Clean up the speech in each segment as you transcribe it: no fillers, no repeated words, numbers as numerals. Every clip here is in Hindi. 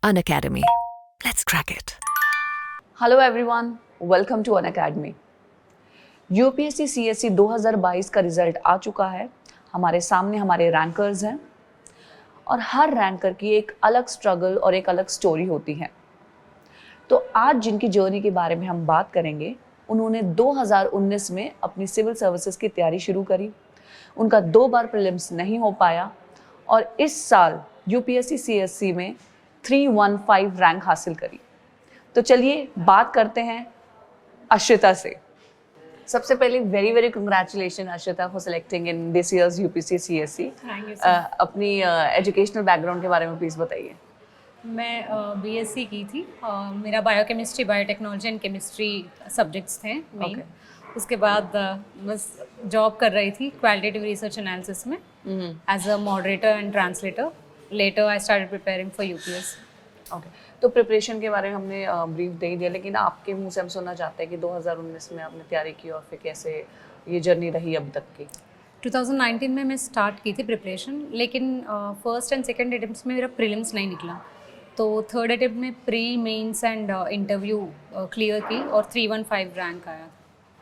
Unacademy. Let's crack it. Hello everyone, welcome to Unacademy. UPSC CSC 2022 का रिजल्ट आ चुका है। हमारे सामने हमारे रैंकर्स हैं और हर रैंकर की एक अलग स्ट्रगल और एक अलग स्टोरी होती है। तो आज जिनकी जर्नी के बारे में हम बात करेंगे, उन्होंने 2019 में अपनी सिविल सर्विसेज की तैयारी शुरू करी। उनका 2 बार प्रीलिम्स नहीं हो पाया और इस साल यूपीएससी सीएससी में 315 रैंक हासिल करी। तो चलिए बात करते हैं अश्रिता से। सबसे पहले very very congratulation Ashrita for selecting in this years UPSC CSC. अपनी एजुकेशनल बैकग्राउंड के बारे में प्लीज़ बताइए। मैं बीएससी की थी। मेरा biochemistry, biotechnology and chemistry subjects थे मेन। उसके बाद बस जॉब कर रही थी क्वालिटेटिव रिसर्च एनालिसिस में as a moderator and translator. Later I started preparing for UPS. Okay, तो प्रिपरेशन के बारे में हमने ब्रीफ दे ही दिया, लेकिन आपके मुंह से हम सुनना चाहते हैं कि 2019 में आपने तैयारी की और फिर कैसे ये जर्नी रही अब तक की। 2019 में मैं स्टार्ट की थी प्रिपरेशन, लेकिन फर्स्ट एंड सेकंड अटेम्प्ट्स में मेरा प्रीलिम्स नहीं निकला। तो थर्ड अटेम्प्ट में pre mains and interview clear की और 315 रैंक आया।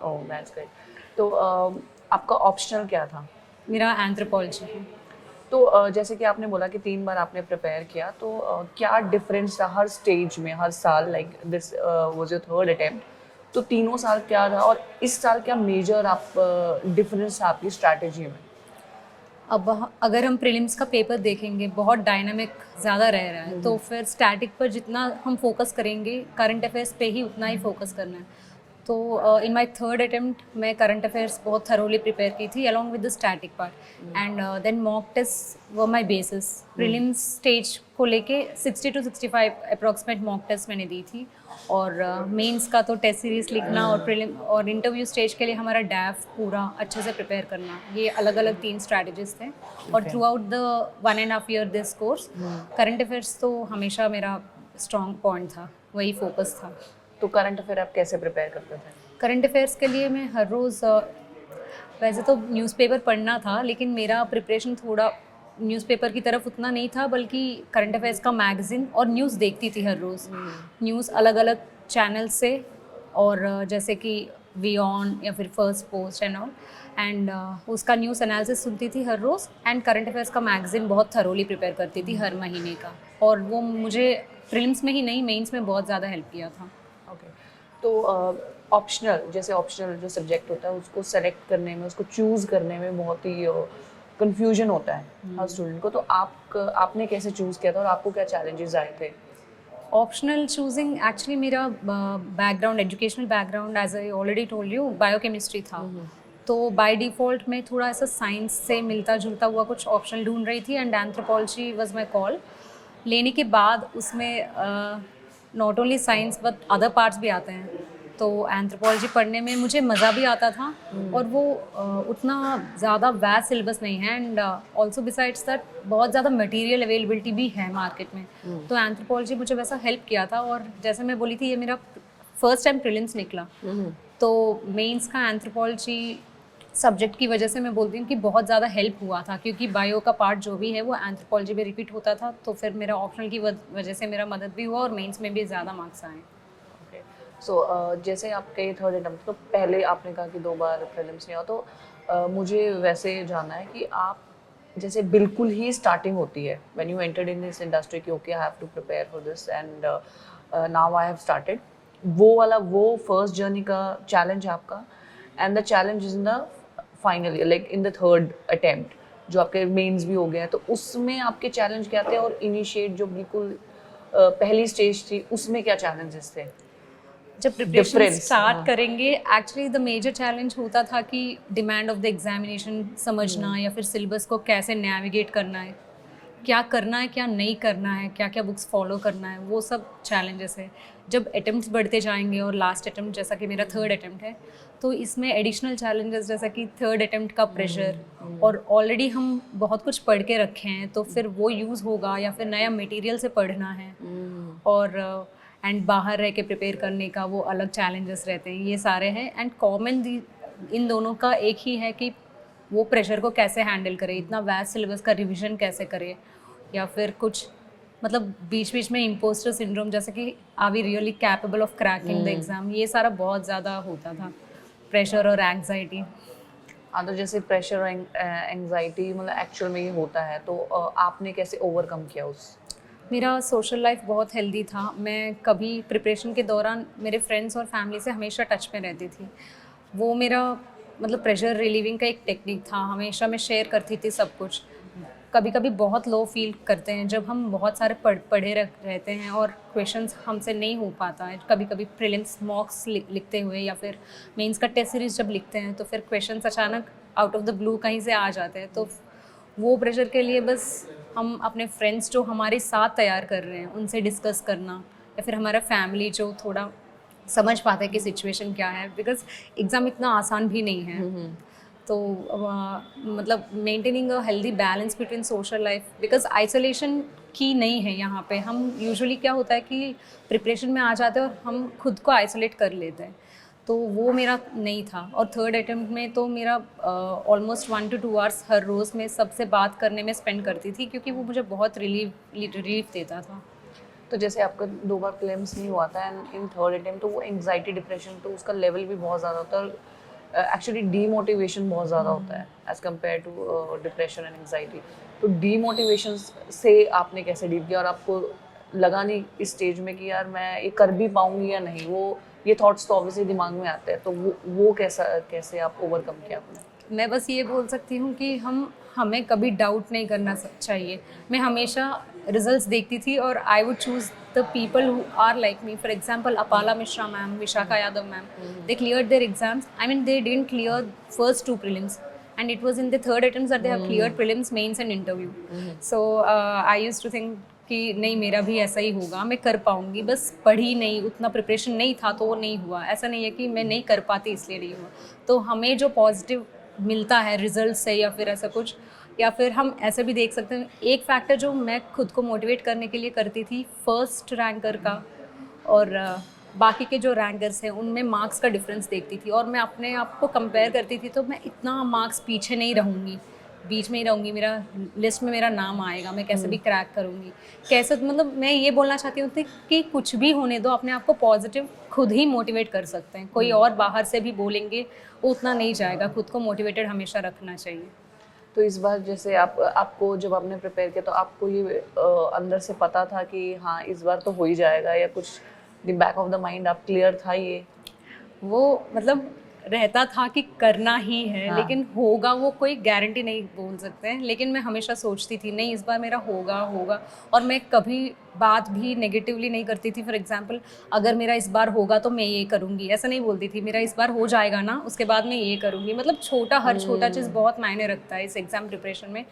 Oh that's great. तो आपका ऑप्शनल क्या था? मेरा एंथ्रोपोलॉजी। तो जैसे कि आपने बोला कि 3 बार आपने प्रिपेयर किया, तो क्या डिफरेंस था हर स्टेज में, हर साल? Like this was your third attempt, तो तीनों साल क्या रहा और इस साल क्या मेजर आप डिफरेंस था आपकी स्ट्रैटेजी में? अब अगर हम प्रीलिम्स का पेपर देखेंगे, बहुत डायनामिक ज़्यादा रह रहा है, तो फिर स्टैटिक पर जितना हम फोकस करेंगे, करंट अफेयर्स पे ही उतना ही फोकस करना है। तो इन माय थर्ड अटेम्प्ट मैं करंट अफेयर्स बहुत थरोली प्रिपेयर की थी along with the static part and then mock test were my basis. Prelims stage को लेके 60 to 65 अप्रॉक्सीमेट मॉक टेस्ट मैंने दी थी और मेंस का तो टेस्ट सीरीज लिखना और प्रीलिम और इंटरव्यू स्टेज के लिए हमारा डैफ पूरा अच्छे से प्रिपेयर करना, ये अलग अलग 3 स्ट्रैटेजीज थे। और through out the 1.5 year this course current affairs तो हमेशा मेरा स्ट्रॉन्ग पॉइंट था, वही फोकस था। तो करंट अफेयर आप कैसे प्रिपेयर करते थे? करंट अफेयर्स के लिए मैं हर रोज़ वैसे तो न्यूज़पेपर पढ़ना था, लेकिन मेरा प्रिपरेशन थोड़ा न्यूज़पेपर की तरफ उतना नहीं था, बल्कि करंट अफेयर्स का मैगज़ीन और न्यूज़ देखती थी हर रोज़। न्यूज़ अलग अलग चैनल से, और जैसे कि वी ऑन या फिर first post and all, and उसका न्यूज़ एनालिसिस सुनती थी हर रोज़। एंड करंट अफेयर्स का मैगज़ीन बहुत थरोली प्रिपेयर करती थी हर महीने का, और वो मुझे प्रीलिम्स में ही नहीं, मेंस में बहुत ज़्यादा हेल्प किया था। ओके, तो ऑप्शनल, जैसे ऑप्शनल जो सब्जेक्ट होता है उसको सेलेक्ट करने में, उसको चूज़ करने में बहुत ही कंफ्यूजन होता है हर स्टूडेंट को। तो आपने कैसे चूज़ किया था और आपको क्या चैलेंजेस आए थे? ऑप्शनल चूजिंग एक्चुअली मेरा background, educational background, as I already told you, biochemistry था। तो बाय डिफ़ॉल्ट मैं थोड़ा ऐसा साइंस से मिलता जुलता हुआ कुछ ऑप्शनल ढूंढ रही थी, and anthropology was my call. लेने के बाद उसमें not only science but other parts भी आते हैं, तो एंथ्रोपोलॉजी पढ़ने में मुझे मज़ा भी आता था और वो उतना ज़्यादा वैस्ट सिलेबस नहीं है, एंड ऑल्सो बिसाइड्स दैट बहुत ज़्यादा मटेरियल अवेलेबिलिटी भी है मार्केट में। तो एंथ्रोपोलॉजी मुझे वैसा हेल्प किया था, और जैसे मैं बोली थी ये मेरा फर्स्ट टाइम प्रीलिम्स निकला, तो मेंस का एंथ्रोपोलॉजी सब्जेक्ट की वजह से मैं बोलती हूँ कि बहुत ज़्यादा हेल्प हुआ था, क्योंकि बायो का पार्ट जो भी है वो एंथ्रोपोलॉजी में रिपीट होता था। तो फिर मेरा ऑप्शनल की वजह से मेरा मदद भी हुआ और मेंस में भी ज़्यादा मार्क्स आए। ओके, सो जैसे आपके थर्ड अटेम्प्ट, तो पहले आपने कहा कि 2 बार प्रीलिम्स नहीं हुआ, तो मुझे वैसे जानना है कि आप जैसे बिल्कुल ही स्टार्टिंग होती है when you entered in this industry कि okay I have to prepare for this and now I have started, वो वाला वो फर्स्ट जर्नी का चैलेंज आपका, and the challenge is in the final, like in the third attempt जो आपके मेंस भी हो गए हैं, तो उसमें आपके चैलेंज क्या थे? और इनिशिएट जो बिल्कुल पहली स्टेज थी उसमें क्या चैलेंजेस थे? जब प्रिपरेशन स्टार्ट करेंगे, एक्चुअली द मेजर चैलेंज होता था कि डिमांड ऑफ द एग्जामिनेशन समझना, या फिर सिलेबस को कैसे नेविगेट करना है, क्या करना है क्या नहीं करना है, क्या क्या बुक्स फॉलो करना है, वो सब चैलेंजेस है। जब अटेम्प्ट्स बढ़ते जाएंगे, और लास्ट अटेम्प्ट जैसा कि मेरा थर्ड अटेम्प्ट है, तो इसमें एडिशनल चैलेंजेस जैसा कि थर्ड अटेम्प्ट का प्रेशर, और ऑलरेडी हम बहुत कुछ पढ़ के रखे हैं तो फिर वो यूज़ होगा, या फिर नया मटेरियल से पढ़ना है, और एंड बाहर रह के प्रिपेयर करने का वो अलग चैलेंजेस रहते हैं। ये सारे हैं, एंड कॉमन इन दोनों का एक ही है कि वो प्रेशर को कैसे हैंडल करें, इतना वैस्ट सिलेबस का रिवीजन कैसे करें, या फिर कुछ मतलब बीच बीच में इम्पोस्टर सिंड्रोम, जैसे कि are we really capable of cracking the exam, ये सारा बहुत ज़्यादा होता था, प्रेशर और एंग्जाइटी। हाँ, तो जैसे प्रेशर और एंग्जाइटी मतलब एक्चुअल में ये होता है, तो आपने कैसे ओवरकम किया उस? मेरा सोशल लाइफ बहुत हेल्दी था। मैं कभी प्रिपरेशन के दौरान मेरे फ्रेंड्स और फैमिली से हमेशा टच में रहती थी। वो मेरा मतलब प्रेशर रिलीविंग का एक टेक्निक था। हमेशा मैं शेयर करती थी सब कुछ। कभी कभी बहुत लो फील करते हैं जब हम बहुत सारे पढ़े रहते हैं और क्वेश्चंस हमसे नहीं हो पाता है। कभी कभी प्रीलिम्स मॉक्स लिखते हुए या फिर मेंस का टेस्ट सीरीज जब लिखते हैं तो फिर क्वेश्चंस अचानक आउट ऑफ द ब्लू कहीं से आ जाते हैं। तो वो प्रेशर के लिए बस हम अपने फ्रेंड्स जो हमारे साथ तैयार कर रहे हैं उनसे डिस्कस करना, या फिर हमारा फैमिली जो थोड़ा समझ पाता है कि सिचुएशन क्या है, बिकॉज एग्ज़ाम इतना आसान भी नहीं है। तो मतलब maintaining a healthy balance between social life, because isolation की नहीं है यहाँ पे। हम यूजुअली क्या होता है कि प्रिपरेशन में आ जाते हैं और हम खुद को आइसोलेट कर लेते हैं, तो वो मेरा नहीं था। और थर्ड अटेम्प्ट में तो मेरा ऑलमोस्ट 1 to 2 आवर्स हर रोज़ में सबसे बात करने में स्पेंड करती थी, क्योंकि वो मुझे बहुत रिलीफ देता था। तो जैसे आपका 2 बार प्रीलिम्स नहीं हुआ था एंड इन थर्ड अटेम्प्ट, तो वो एंग्जाइटी डिप्रेशन तो उसका लेवल भी बहुत ज़्यादा होता है और एक्चुअली डीमोटिवेशन बहुत ज़्यादा होता है as compared to depression and anxiety. तो डीमोटिवेशन से आपने कैसे डील किया और आपको लगा नहीं इस स्टेज में कि यार मैं ये कर भी पाऊंगी या नहीं? वो ये थॉट्स तो ऑब्वियसली दिमाग में आते हैं, तो वो कैसे आप ओवरकम किया आपने? मैं बस ये बोल सकती हूँ कि हमें कभी डाउट नहीं करना चाहिए। मैं हमेशा रिजल्ट्स देखती थी और I would choose the people who are like me. For example Apala Mishra ma'am, Vishakha Yadav ma'am, they cleared their exams. I mean they didn't clear first 2 prelims and it was in the third attempts that they have cleared prelims, mains and interview. So I used to think कि नहीं मेरा भी ऐसा ही होगा, मैं कर पाऊँगी, बस पढ़ी नहीं, उतना प्रिपरेशन नहीं था तो वो नहीं हुआ। ऐसा नहीं है कि मैं नहीं कर पाती इसलिए नहीं हुआ। तो हमें जो पॉजिटिव मिलता है रिजल्ट से या फिर ऐसा कुछ, या फिर हम ऐसे भी देख सकते हैं। एक फैक्टर जो मैं खुद को मोटिवेट करने के लिए करती थी फर्स्ट रैंकर का, और बाकी के जो रैंकर्स हैं उनमें मार्क्स का डिफरेंस देखती थी और मैं अपने आप को कंपेयर करती थी। तो मैं इतना मार्क्स पीछे नहीं रहूँगी, बीच में ही रहूँगी, मेरा लिस्ट में मेरा नाम आएगा, मैं कैसे भी क्रैक करूँगी। कैसे मतलब मैं ये बोलना चाहती हूँ कि कुछ भी होने दो, अपने आप को पॉजिटिव खुद ही मोटिवेट कर सकते हैं। कोई और बाहर से भी बोलेंगे वो उतना नहीं जाएगा, खुद को मोटिवेटेड हमेशा रखना चाहिए। तो इस बार जैसे आपको जब आपने प्रिपेयर किया तो आपको ये अंदर से पता था कि हाँ इस बार तो हो ही जाएगा, या कुछ the back of the mind आप क्लियर था ये? वो मतलब रहता था कि करना ही है, हाँ। लेकिन होगा वो कोई गारंटी नहीं बोल सकते हैं। लेकिन मैं हमेशा सोचती थी नहीं इस बार मेरा होगा होगा, और मैं कभी बात भी नेगेटिवली नहीं करती थी। फॉर एग्जांपल अगर मेरा इस बार होगा तो मैं ये करूँगी, ऐसा नहीं बोलती थी। मेरा इस बार हो जाएगा ना, उसके बाद मैं ये करूँगी। मतलब हर छोटा चीज़ बहुत मायने रखता है इस एग्ज़ाम प्रिपरेशन में।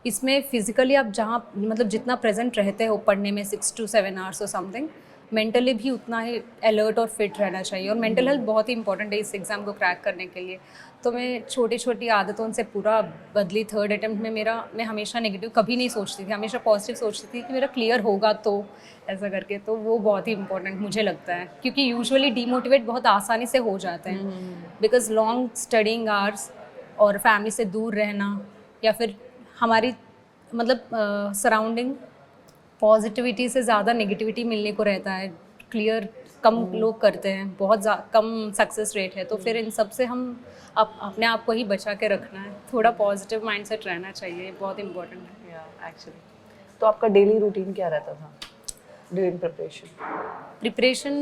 इसमें फिजिकली आप जहाँ मतलब जितना प्रेजेंट रहते हो पढ़ने में 6 to 7 आवर्स और समथिंग, मेंटली भी उतना ही अलर्ट और फिट रहना चाहिए। और मेंटल हेल्थ बहुत ही इंपॉर्टेंट है इस एग्ज़ाम को क्रैक करने के लिए। तो मैं छोटी छोटी आदतों से पूरा बदली। थर्ड अटेम्प्ट में मैं हमेशा नेगेटिव कभी नहीं सोचती थी, हमेशा पॉजिटिव सोचती थी कि मेरा क्लियर होगा तो ऐसा करके। तो वो बहुत ही इंपॉर्टेंट मुझे लगता है, क्योंकि यूजुअली डीमोटिवेट बहुत आसानी से हो जाते हैं, बिकॉज लॉन्ग स्टडिंग आवर्स और फैमिली से दूर रहना, या फिर हमारी मतलब सराउंडिंग पॉजिटिविटी से ज़्यादा नेगेटिविटी मिलने को रहता है। क्लियर कम लोग करते हैं, बहुत कम सक्सेस रेट है। तो फिर इन सब से हम अपने आप को ही बचा के रखना है। थोड़ा पॉजिटिव माइंडसेट रहना चाहिए, बहुत इंपॉर्टेंट है। या एक्चुअली तो आपका डेली रूटीन क्या रहता था ड्यूरिंग प्रिपरेशन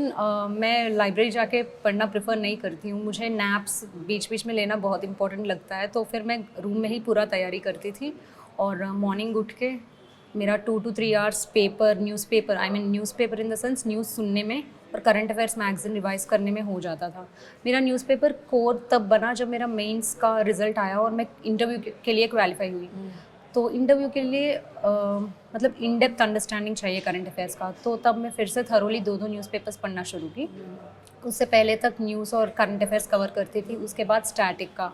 मैं लाइब्रेरी जाके पढ़ना प्रेफर नहीं करती हूँ। मुझे नैप्स बीच बीच में लेना बहुत इंपॉर्टेंट लगता है। तो फिर मैं रूम में ही पूरा तैयारी करती थी, और मॉर्निंग उठ के मेरा 2 to 3 hours newspaper in the sense news सुनने में और करंट अफेयर्स मैगजीन रिवाइज करने में हो जाता था। मेरा न्यूज़पेपर कोर तब बना जब मेरा मेंस का रिजल्ट आया और मैं इंटरव्यू के लिए क्वालिफाई हुई। तो इंटरव्यू के लिए मतलब इन डेप्थ अंडरस्टैंडिंग चाहिए करंट अफेयर्स का। तो तब मैं फिर से थरोली 2 न्यूज़पेपर्स पढ़ना शुरू की। उससे पहले तक न्यूज़ और करंट अफेयर्स कवर करती थी, उसके बाद स्टैटिक का।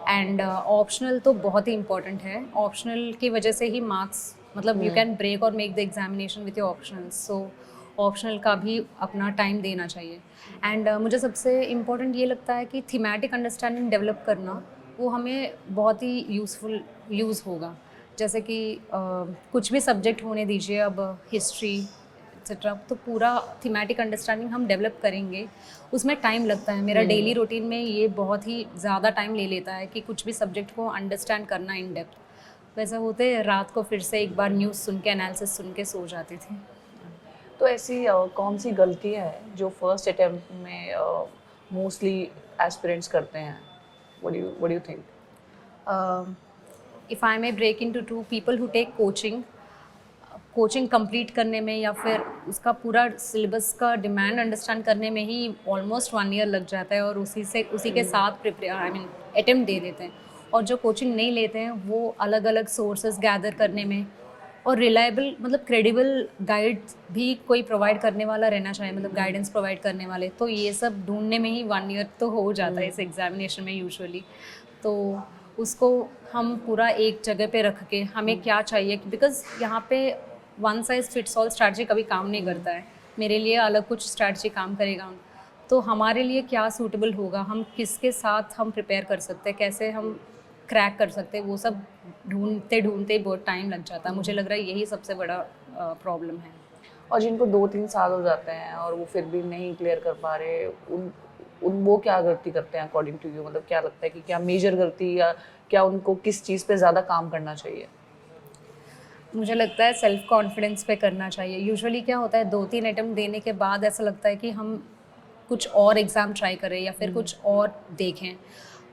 एंड ऑप्शनल तो बहुत ही इंपॉर्टेंट है। ऑप्शनल की वजह से ही मार्क्स मतलब यू कैन ब्रेक और make the examination with your optionals. So optional का भी अपना टाइम देना चाहिए। एंड मुझे सबसे इम्पोर्टेंट ये लगता है कि थीमेटिक अंडरस्टैंडिंग डेवलप करना, वो हमें बहुत ही यूज़ होगा। जैसे कि कुछ भी सब्जेक्ट होने दीजिए, अब हिस्ट्री एक्सेट्रा, तो पूरा थीमेटिक अंडरस्टैंडिंग हम डेवलप करेंगे, उसमें टाइम लगता है। मेरा डेली रूटीन में ये बहुत ही ज़्यादा टाइम ले लेता है कि कुछ भी सब्जेक्ट को अंडरस्टैंड करना इन डेप्थ। वैसा होते रात को फिर से एक बार न्यूज़ सुन के, एनालिसिस सुन के सो जाती थी। तो ऐसी कौन सी गलतियाँ हैं जो फर्स्ट अटेम्प्ट में मोस्टली एस्पिरेंट्स करते हैं? What do you think? If I may break into two, people who take coaching complete करने में या फिर उसका पूरा सिलेबस का डिमांड अंडरस्टैंड करने में ही ऑलमोस्ट 1 ईयर लग जाता है, और उसी के साथ अटेम्प्ट दे देते हैं। और जो कोचिंग नहीं लेते हैं वो अलग अलग सोर्सेज गैदर करने में, और रिलायबल मतलब क्रेडिबल गाइड भी कोई प्रोवाइड करने वाला रहना चाहिए, मतलब गाइडेंस प्रोवाइड करने वाले, तो ये सब ढूंढने में ही 1 ईयर तो हो जाता है इस एग्जामिनेशन में यूजुअली। तो उसको हम पूरा एक जगह पे रख के हमें क्या चाहिए, बिकॉज यहाँ पे one size fits all strategy कभी काम नहीं करता है। मेरे लिए अलग कुछ स्ट्रैटेजी काम करेगा, तो हमारे लिए क्या सूटेबल होगा, हम किसके साथ हम प्रिपेयर कर सकते हैं, कैसे हम क्रैक कर सकते हैं, वो सब ढूंढते ढूंढते बहुत टाइम लग जाता है। मुझे लग रहा है यही सबसे बड़ा प्रॉब्लम है। और जिनको 2-3 साल हो जाते हैं और वो फिर भी नहीं क्लियर कर पा रहे, उन वो क्या गलती करते हैं अकॉर्डिंग टू यू? मतलब क्या लगता है कि क्या मेजर गलती, या क्या उनको किस चीज़ पे ज़्यादा काम करना चाहिए? मुझे लगता है सेल्फ कॉन्फिडेंस पे करना चाहिए। यूजुअली क्या होता है, 2-3 अटेम्प्ट देने के बाद ऐसा लगता है कि हम कुछ और एग्ज़ाम ट्राई करें या फिर कुछ और देखें।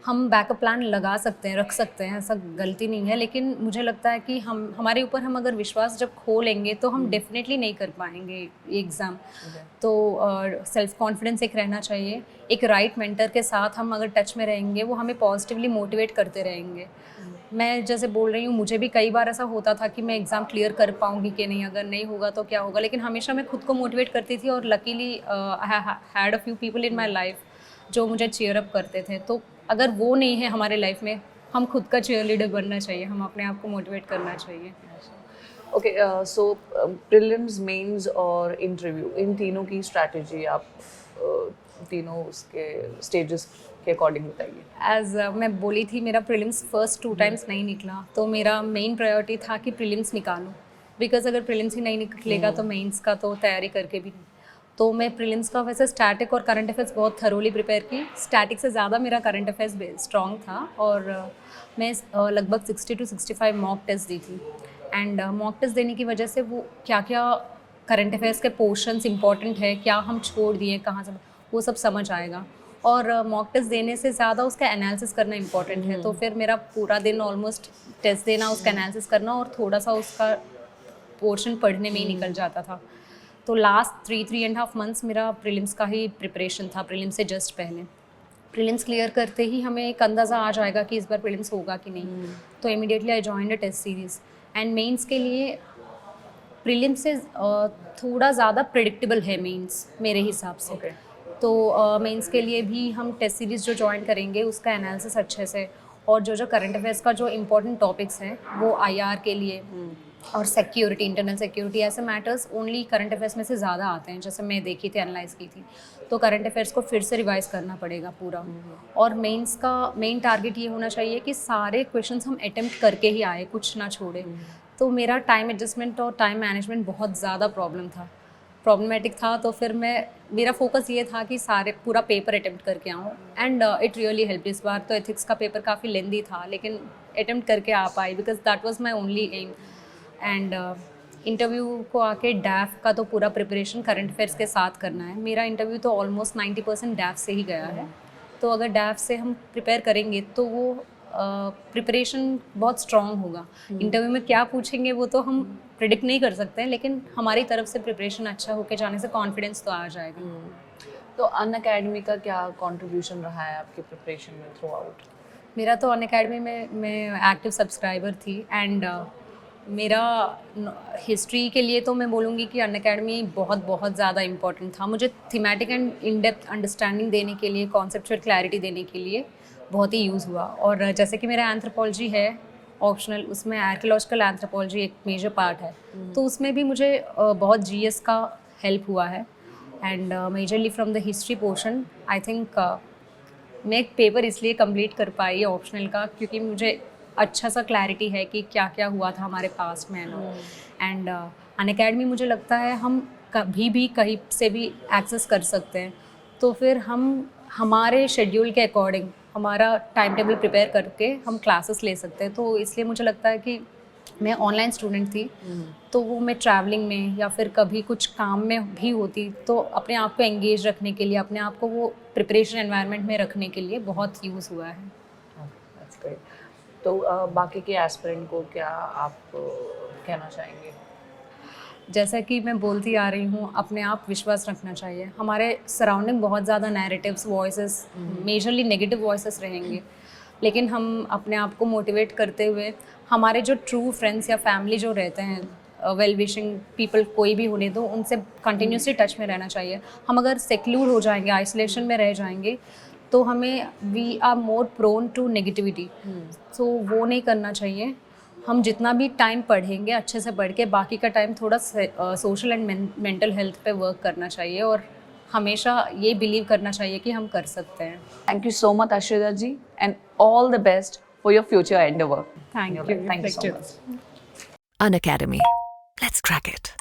हम बैकअप प्लान लगा सकते हैं, रख सकते हैं, ऐसा गलती नहीं है, लेकिन मुझे लगता है कि हमारे ऊपर हम अगर विश्वास जब खो लेंगे तो हम डेफिनेटली नहीं कर पाएंगे ये एग्ज़ाम। तो सेल्फ कॉन्फिडेंस एक रहना चाहिए। एक राइट मेंटर के साथ हम अगर टच में रहेंगे, वो हमें पॉजिटिवली मोटिवेट करते रहेंगे। मैं जैसे बोल रही हूँ, मुझे भी कई बार ऐसा होता था कि मैं एग्ज़ाम क्लियर कर पाऊँगी कि नहीं, अगर नहीं होगा तो क्या होगा, लेकिन हमेशा मैं खुद को मोटिवेट करती थी, और luckily I had a few people in my life जो मुझे चीयर अप करते थे। तो अगर वो नहीं है हमारे लाइफ में, हम खुद का चीयर लीडर बनना चाहिए, हम अपने आप को मोटिवेट करना चाहिए। ओके, सो प्रीलिम्स, मेंस और इंटरव्यू, इन तीनों की स्ट्रैटेजी आप तीनों उसके स्टेजेस के अकॉर्डिंग बताइए। एज मैं बोली थी, मेरा प्रीलिम्स फर्स्ट 2 टाइम्स नहीं निकला, तो मेरा मेन प्रायोरिटी था कि प्रीलिम्स निकालूं, बिकॉज अगर प्रीलिम्स ही नहीं निकलेगा तो मेंस का तो तैयारी करके भी। तो मैं प्रीलिम्स का वैसे स्टैटिक और करंट अफेयर्स बहुत थरोली प्रिपेयर की। स्टैटिक से ज़्यादा मेरा करंट अफेयर्स स्ट्रॉन्ग था, और मैं लगभग 60 to 65 मॉक टेस्ट दी थी। एंड मॉक टेस्ट देने की वजह से वो क्या क्या करंट अफेयर्स के पोर्शंस इंपॉर्टेंट है, क्या हम छोड़ दिए, कहाँ से, वो सब समझ आएगा। और मॉक टेस्ट देने से ज़्यादा उसका एनालिसिस करना इंपॉर्टेंट है। तो फिर मेरा पूरा दिन ऑलमोस्ट टेस्ट देना, उसका एनालिसिस करना और थोड़ा सा उसका पोर्शन पढ़ने में ही निकल जाता था। तो लास्ट 3.5 मंथ्स मेरा प्रीलिम्स का ही प्रिपरेशन था, प्रीलिम्स से जस्ट पहले। प्रीलिम्स क्लियर करते ही हमें एक अंदाज़ा आ जाएगा कि इस बार प्रीलिम्स होगा कि नहीं। तो immediately I joined a test series. And mains के लिए प्रीलिम्स से थोड़ा ज़्यादा प्रिडिक्टेबल है मेंस मेरे हिसाब से। तो मेंस के लिए भी हम टेस्ट सीरीज़ जो ज्वाइन करेंगे उसका एनालिसिस अच्छे से, और जो करंट अफेयर्स का जो इम्पोर्टेंट टॉपिक्स हैं वो आईआर के लिए और सिक्योरिटी, इंटरनल सिक्योरिटी, ऐसे मैटर्स ओनली करंट अफेयर्स में से ज़्यादा आते हैं, जैसे मैं देखी थी, एनालाइज की थी। तो करंट अफेयर्स को फिर से रिवाइज करना पड़ेगा पूरा। और मेंस का मेन टारगेट ये होना चाहिए कि सारे क्वेश्चंस हम अटेम्प्ट करके ही आए, कुछ ना छोड़े। तो मेरा टाइम एडजस्टमेंट और टाइम मैनेजमेंट बहुत ज़्यादा प्रॉब्लमेटिक था। तो फिर मेरा फोकस ये था कि पूरा पेपर अटेम्प्ट करके आऊँ, एंड इट रियली हेल्प। इस बार तो एथिक्स का पेपर काफ़ी लेंदी था, लेकिन अटेम्प्ट करके आ पाई, because that was my only aim. And interview को आके डैफ का तो पूरा प्रिपरेशन करंट अफेयर्स के साथ करना है। मेरा इंटरव्यू तो ऑलमोस्ट 90% डैफ से ही गया है। तो अगर डैफ से हम प्रिपेयर करेंगे तो वो प्रिपरेशन बहुत स्ट्रॉन्ग होगा। इंटरव्यू में क्या पूछेंगे वो तो हम प्रिडिक्ट नहीं कर सकते हैं, लेकिन हमारी तरफ से प्रिपरेशन अच्छा होके जाने से कॉन्फिडेंस तो आ जाएगा। तो अनअकैडमी का क्या कंट्रीब्यूशन रहा है आपकी प्रिपरेशन में थ्रू आउट? मेरा तो अनअकैडमी में मैं एक्टिव सब्सक्राइबर थी, एंड मेरा हिस्ट्री के लिए तो मैं बोलूँगी कि अनअकैडमी बहुत ज़्यादा इम्पॉर्टेंट था। मुझे thematic and in depth understanding देने के लिए, कॉन्सेप्चुअल क्लैरिटी देने के लिए बहुत ही यूज़ हुआ। और जैसे कि मेरा एंथ्रोपोलॉजी है ऑप्शनल, उसमें आर्कियोलॉजिकल एंथ्रोपोलॉजी एक मेजर पार्ट है, तो उसमें भी मुझे बहुत जीएस का हेल्प हुआ है। And majorly from the history portion I think मैं एक पेपर इसलिए कंप्लीट कर पाई ऑप्शनल का, क्योंकि मुझे अच्छा सा क्लैरिटी है कि क्या क्या हुआ था हमारे पास्ट में। एंड अनअकैडमी मुझे लगता है हम कभी भी कहीं से भी एक्सेस कर सकते हैं, तो फिर हम हमारे शेड्यूल के अकॉर्डिंग हमारा टाइम टेबल प्रिपेयर करके हम क्लासेस ले सकते हैं। तो इसलिए मुझे लगता है कि मैं ऑनलाइन स्टूडेंट थी, तो वो मैं ट्रैवलिंग में या फिर कभी कुछ काम में भी होती, तो अपने आप को एंगेज रखने के लिए, अपने आप को वो प्रिपरेशन एनवायरनमेंट में रखने के लिए बहुत यूज़ हुआ है। That's great. तो बाकी के एस्पिरेंट को क्या आप कहना चाहेंगे? जैसा कि मैं बोलती आ रही हूँ, अपने आप विश्वास रखना चाहिए। हमारे सराउंडिंग बहुत ज़्यादा narratives, voices, majorly negative voices रहेंगे, लेकिन हम अपने आप को मोटिवेट करते हुए हमारे जो ट्रू फ्रेंड्स या फैमिली जो रहते हैं, वेल विशिंग पीपल कोई भी होने दो, उनसे कंटिन्यूसली टच में रहना चाहिए। हम अगर सेक्लूड हो जाएंगे, आइसोलेशन में रह जाएंगे, तो हमें we are more prone to negativity, तो वो नहीं करना चाहिए। हम जितना भी टाइम पढ़ेंगे अच्छे से पढ़ के, बाकी का टाइम थोड़ा सोशल एंड मेंटल हेल्थ पे वर्क करना चाहिए, और हमेशा ये बिलीव करना चाहिए कि हम कर सकते हैं। Thank you so much, Ashita ji, and all the best for your future endeavor. Thank you. Thank you so much. Unacademy. Let's crack it.